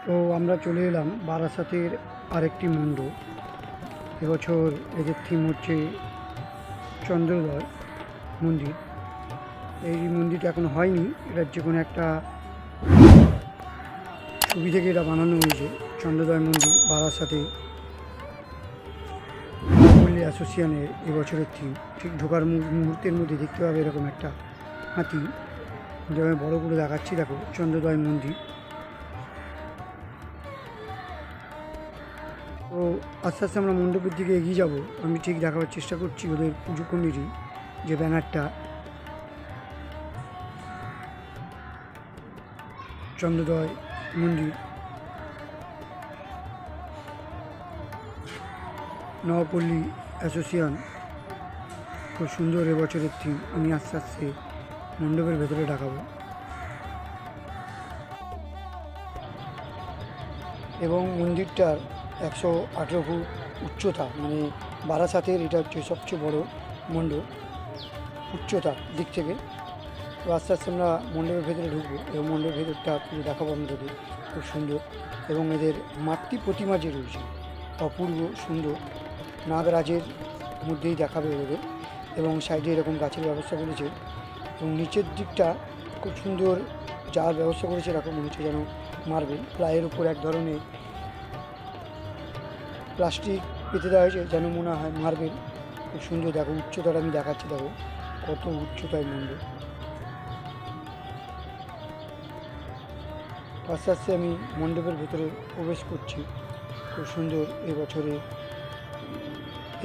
তো আমরা চলে এলাম বারাসাতের আরেকটি মণ্ডপ। এবছর এদের থিম হচ্ছে চন্দ্রোদয় মন্দির। এই মন্দিরটা এখন হয়নি, এটার যে কোনো একটা ছবি থেকে এটা বানানো হয়েছে। চন্দ্রোদয় মন্দির বারাসাতে পল্লী অ্যাসোসিয়েশনের এবছরের থিম। ঠিক ঢোকার মুহূর্তের মধ্যে দেখতে পাবে এরকম একটা হাতি, যেভাবে বড় করে দেখাচ্ছি, দেখো চন্দ্রোদয় মন্দির। তো আস্তে আস্তে আমরা মণ্ডপের দিকে এগিয়ে যাব। আমি ঠিক দেখাবার চেষ্টা করছি ওদের পুজো কমিটি যে ব্যানারটা, চন্দ্রোদয় মন্দির নবপল্লী অ্যাসোসিয়েশন, খুব সুন্দর এবছরের থিম। আমি আস্তে আস্তে মণ্ডপের ভেতরে ঢাকাবো এবং মন্দিরটার 118 ফুট উচ্চতা, মানে বারাসাতের এটা হচ্ছে সবচেয়ে বড় মণ্ডপ উচ্চতা দিক থেকে। তো আস্তে আস্তে আমরা মণ্ডপের ভেতরে ঢুকবো এবং মণ্ডপের ভেতরটা পুরো দেখাবো আপনাদেরকে। খুব সুন্দর এবং এদের মাতৃ প্রতিমা যে রয়েছে অপূর্ব সুন্দর, নাগরাজের মধ্যেই দেখাবে ওদের। এবং সাইডে এরকম গাছের ব্যবস্থা করেছে এবং নিচের দিকটা খুব সুন্দর যার ব্যবস্থা করেছে, এরকম মনে হচ্ছে যেন মার্বেল প্লাইয়ের উপর এক ধরনের প্লাস্টিক পেতে দেওয়া হয়েছে, যেন মনে হয় মার্বেল। খুব সুন্দর, দেখো উচ্চতাটা আমি দেখাচ্ছি, দেখো কত উচ্চতায় মন্দির। আস্তে আস্তে আমি মণ্ডপের ভেতরে প্রবেশ করছি। খুব সুন্দর এবছরে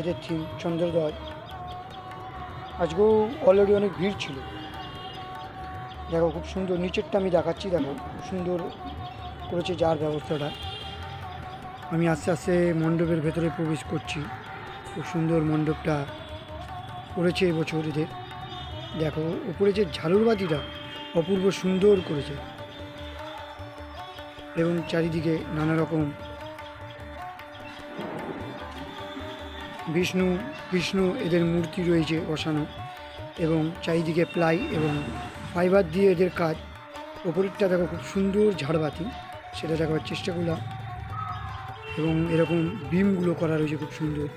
এদের থিম চন্দ্রোদয়। আজকেও অলরেডি অনেক ভিড় ছিল, দেখো খুব সুন্দর। নিচেরটা আমি দেখাচ্ছি, দেখো খুব সুন্দর করেছে যার ব্যবস্থাটা। আমি আস্তে আস্তে মণ্ডপের ভেতরে প্রবেশ করছি। খুব সুন্দর মণ্ডপটা করেছে এবছর এদের। দেখো উপরে যে ঝালুরবাতিটা অপূর্ব সুন্দর করেছে এবং চারিদিকে নানা রকম বিষ্ণু এদের মূর্তি রয়েছে বসানো এবং চারিদিকে প্লাই এবং ফাইবার দিয়ে এদের কাজ। ওপরেরটা দেখো খুব সুন্দর ঝাড়বাতি, সেটা দেখাবার চেষ্টা করলাম এবং এরকম বিমগুলো করা রয়েছে খুব সুন্দর।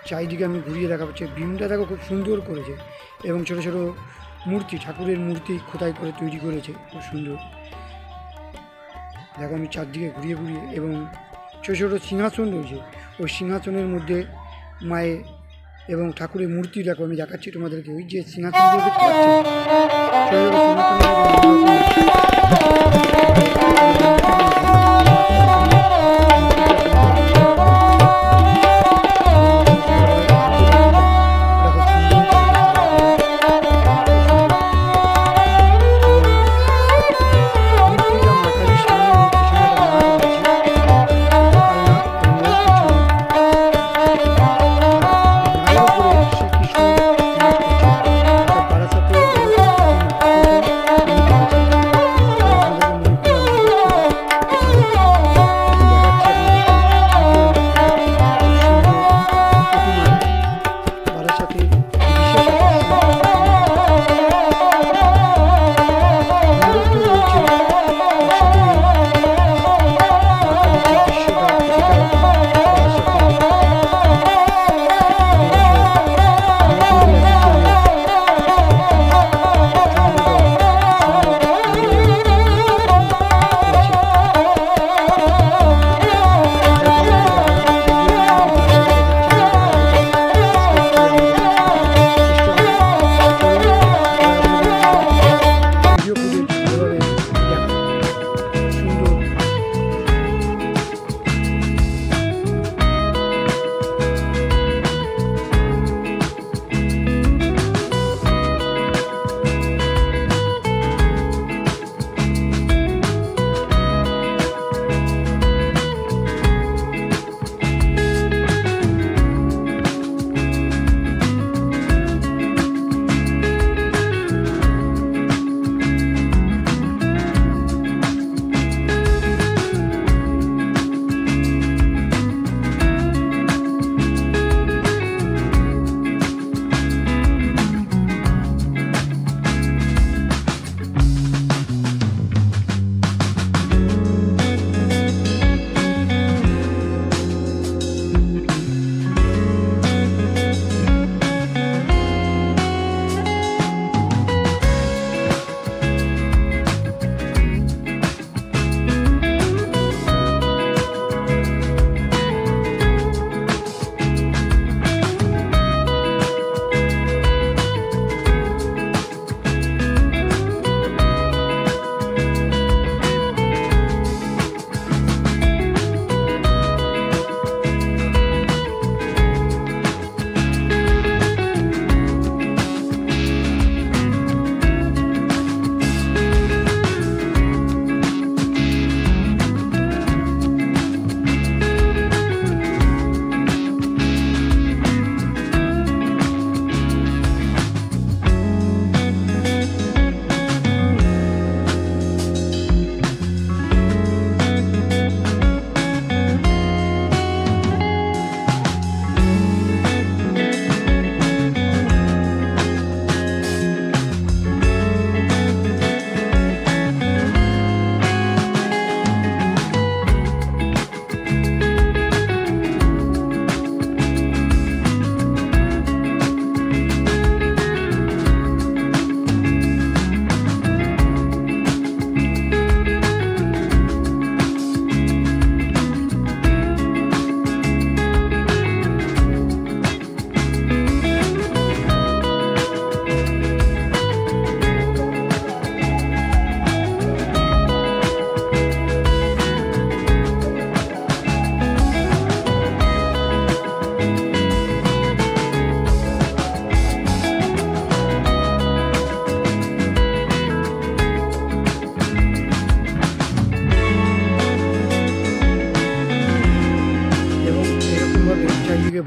চারিদিকে আমি ঘুরিয়ে দেখা পাচ্ছি, বিমটা দেখো খুব সুন্দর করেছে এবং ছোট ছোট মূর্তি, ঠাকুরের মূর্তি খোদাই করে তৈরি করেছে, খুব সুন্দর। দেখো আমি চারদিকে ঘুরিয়ে ঘুরিয়ে, এবং ছোটো ছোটো সিংহাসন রয়েছে, ওই সিংহাসনের মধ্যে মায়ের এবং ঠাকুরের মূর্তি দেখো আমি দেখাচ্ছি তোমাদেরকে। ওই যে সিংহাসনগুলো দেখতে পাচ্ছি, ছোটো ছোটো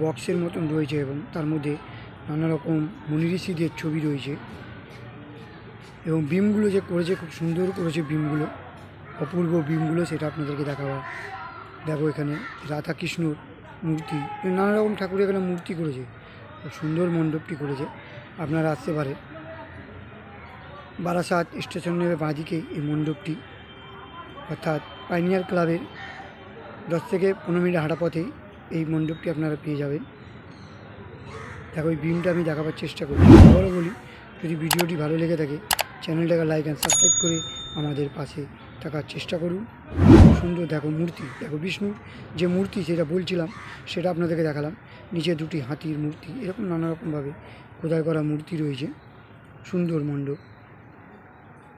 বক্সের মতন রয়েছে এবং তার মধ্যে নানা রকম মুনি ঋষিদের ছবি রয়েছে এবং বিমগুলো যে করেছে খুব সুন্দর করেছে, বিমগুলো অপূর্ব বিমগুলো, সেটা আপনাদেরকে দেখো এখানে রাধাকৃষ্ণর মূর্তি, নানা রকম ঠাকুর এখানে মূর্তি করেছে, খুব সুন্দর মণ্ডপটি করেছে। আপনারা আসতে পারে বারাসাত স্টেশনের বাঁদিকে এই মণ্ডপটি, অর্থাৎ পাইনিয়ার ক্লাবের 10 থেকে 15 মিনিট হাঁটা পথে এই মণ্ডপটি আপনারা পেয়ে যাবেন। দেখো এই বিমটা আমি দেখাবার চেষ্টা করি। আবারও বলি, যদি ভিডিওটি ভালো লেগে থাকে চ্যানেলটাকে লাইক অ্যান্ড সাবস্ক্রাইব করে আমাদের পাশে থাকার চেষ্টা করুন। সুন্দর দেখো মূর্তি, দেখো বিষ্ণুর যে মূর্তি সেটা বলছিলাম, সেটা আপনাদেরকে দেখালাম। নিচে দুটি হাতির মূর্তি, এরকম নানা রকমভাবে খোদাই করা মূর্তি রয়েছে, সুন্দর মণ্ডপ।